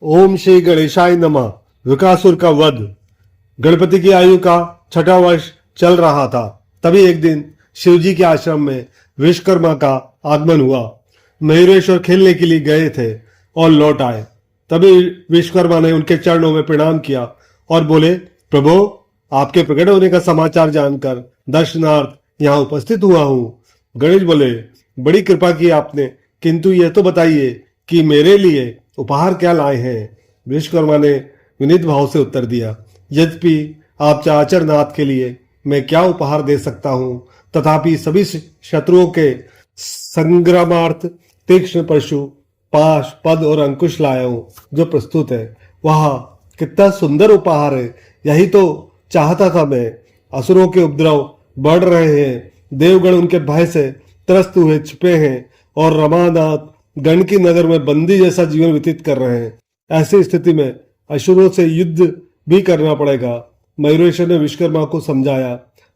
ओम श्री गणेशाय नमः। विकासुर का वध। गणपति की आयु का 6वां वर्ष चल रहा था। तभी एक दिन शिवजी के आश्रम में विश्वकर्मा का आगमन हुआ। मयूरेश्वर खेलने के लिए गए थे और लौट आए। तभी विश्वकर्मा ने उनके चरणों में प्रणाम किया और बोले, प्रभु, आपके प्रकट होने का समाचार जानकर दर्शनार्थ यहाँ उपस्थित हुआ हूँ। गणेश बोले, बड़ी कृपा की आपने, किंतु यह तो बताइए कि मेरे लिए उपहार क्या लाए हैं। विश्वकर्मा ने विनीत भाव से उत्तर दिया, यद्यपि आप चाचर नाथ के लिए मैं क्या उपहार दे सकता हूँ, तथापि सभी शत्रुओं के संग्रामार्थ तीक्ष्ण परशु, पाश, पद और अंकुश लाया हूँ जो प्रस्तुत है। वाह, कितना सुंदर उपहार है। यही तो चाहता था मैं। असुरों के उपद्रव बढ़ रहे हैं, देवगण उनके भय से त्रस्त हुए छिपे हैं और रमानाथ गण की नगर में बंदी जैसा जीवन व्यतीत कर रहे हैं। ऐसी स्थिति में असुरों से युद्ध भी करना पड़ेगा। मयूरेश्वर ने विश्वकर्मा को समझाया।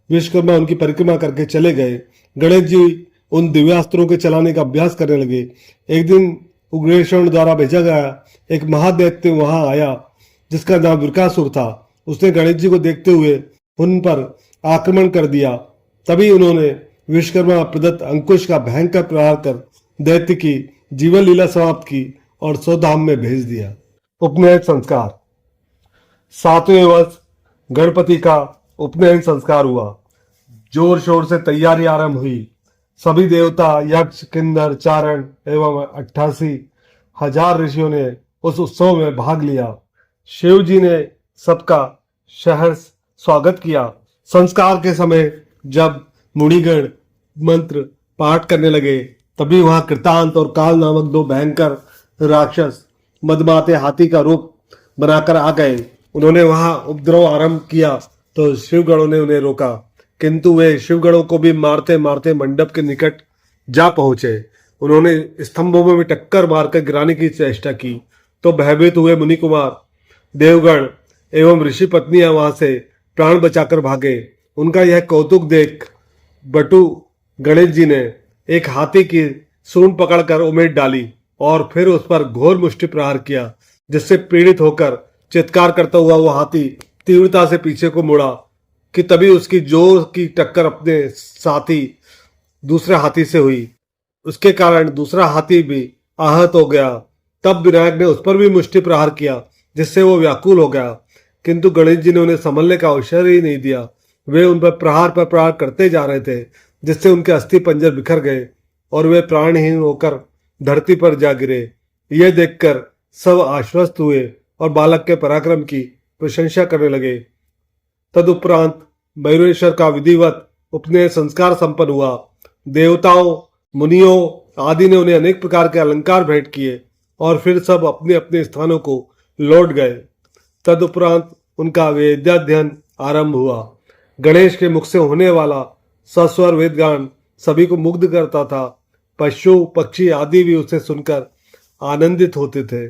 विश्वकर्मा उनकी परिक्रमा करके चले गए। गणेश जी उन दिव्यास्त्रों के चलाने का अभ्यास करने लगे। एक दिन उग्रेश्वर द्वारा भेजा गया एक महादैत्य वहां आया, जिसका नाम विकासुर था। उसने गणेश जी को देखते हुए उन पर आक्रमण कर दिया। तभी उन्होंने विश्वकर्मा प्रदत्त अंकुश का भयंकर प्रहार कर दैत्य की जीवन लीला समाप्त की और स्वधाम में भेज दिया। उपनयन संस्कार। 7वें वर्ष गणपति का उपनयन संस्कार हुआ। जोर शोर से तैयारी आरंभ हुई। सभी देवता, यक्ष, किन्नर, चारण एवं 88,000 ऋषियों ने उस उत्सव में भाग लिया। शिव जी ने सबका सहर्ष स्वागत किया। संस्कार के समय जब मुनिगण मंत्र पाठ करने लगे, तभी वहां कृतांत और काल नामक 2 भयंकर राक्षस मदमाते हाथी का रूप बनाकर आ गए। उन्होंने वहां उपद्रव आरंभ किया तो शिवगणों ने उन्हें रोका, किंतु वे शिवगणों को भी मारते मारते मंडप के निकट जा पहुंचे। उन्होंने स्तंभों में भी टक्कर मारकर गिराने की चेष्टा की तो भयभीत हुए मुनि कुमार, देवगण एवं ऋषि पत्नियां वहां से प्राण बचाकर भागे। उनका यह कौतुक देख बटु गणेश जी ने एक हाथी की सूंड पकड़कर उमेट डाली और फिर उस पर घोर मुष्टि प्रहार किया, जिससे पीड़ित होकर चित्कार करता हुआ वो हाथी तीव्रता से पीछे को मुड़ा कि तभी उसकी जोर की टक्कर अपने साथी दूसरे हाथी से हुई। उसके कारण दूसरा हाथी भी आहत हो गया। तब विनायक ने उस पर भी मुष्टि प्रहार किया, जिससे वो व्याकुल हो गया, किंतु गणेश जी ने उन्हें संभलने का अवसर ही नहीं दिया। वे उन पर प्रहार करते जा रहे थे, जिससे उनके अस्थि पंजर बिखर गए और वे प्राणहीन होकर धरती पर जा गिरे। यह देखकर सब आश्वस्त हुए और बालक के पराक्रम की प्रशंसा करने लगे। तदुपरांत मयूरेश्वर का विधिवत उपनयन संस्कार संपन्न हुआ। देवताओं, मुनियों आदि ने उन्हें अनेक प्रकार के अलंकार भेंट किए और फिर सब अपने अपने स्थानों को लौट गए। तदुपरांत उनका वेदाध्ययन आरंभ हुआ। गणेश के मुख से होने वाला सस्वर वेदगान सभी को मुग्ध करता था। पशु पक्षी आदि भी उसे सुनकर आनंदित होते थे।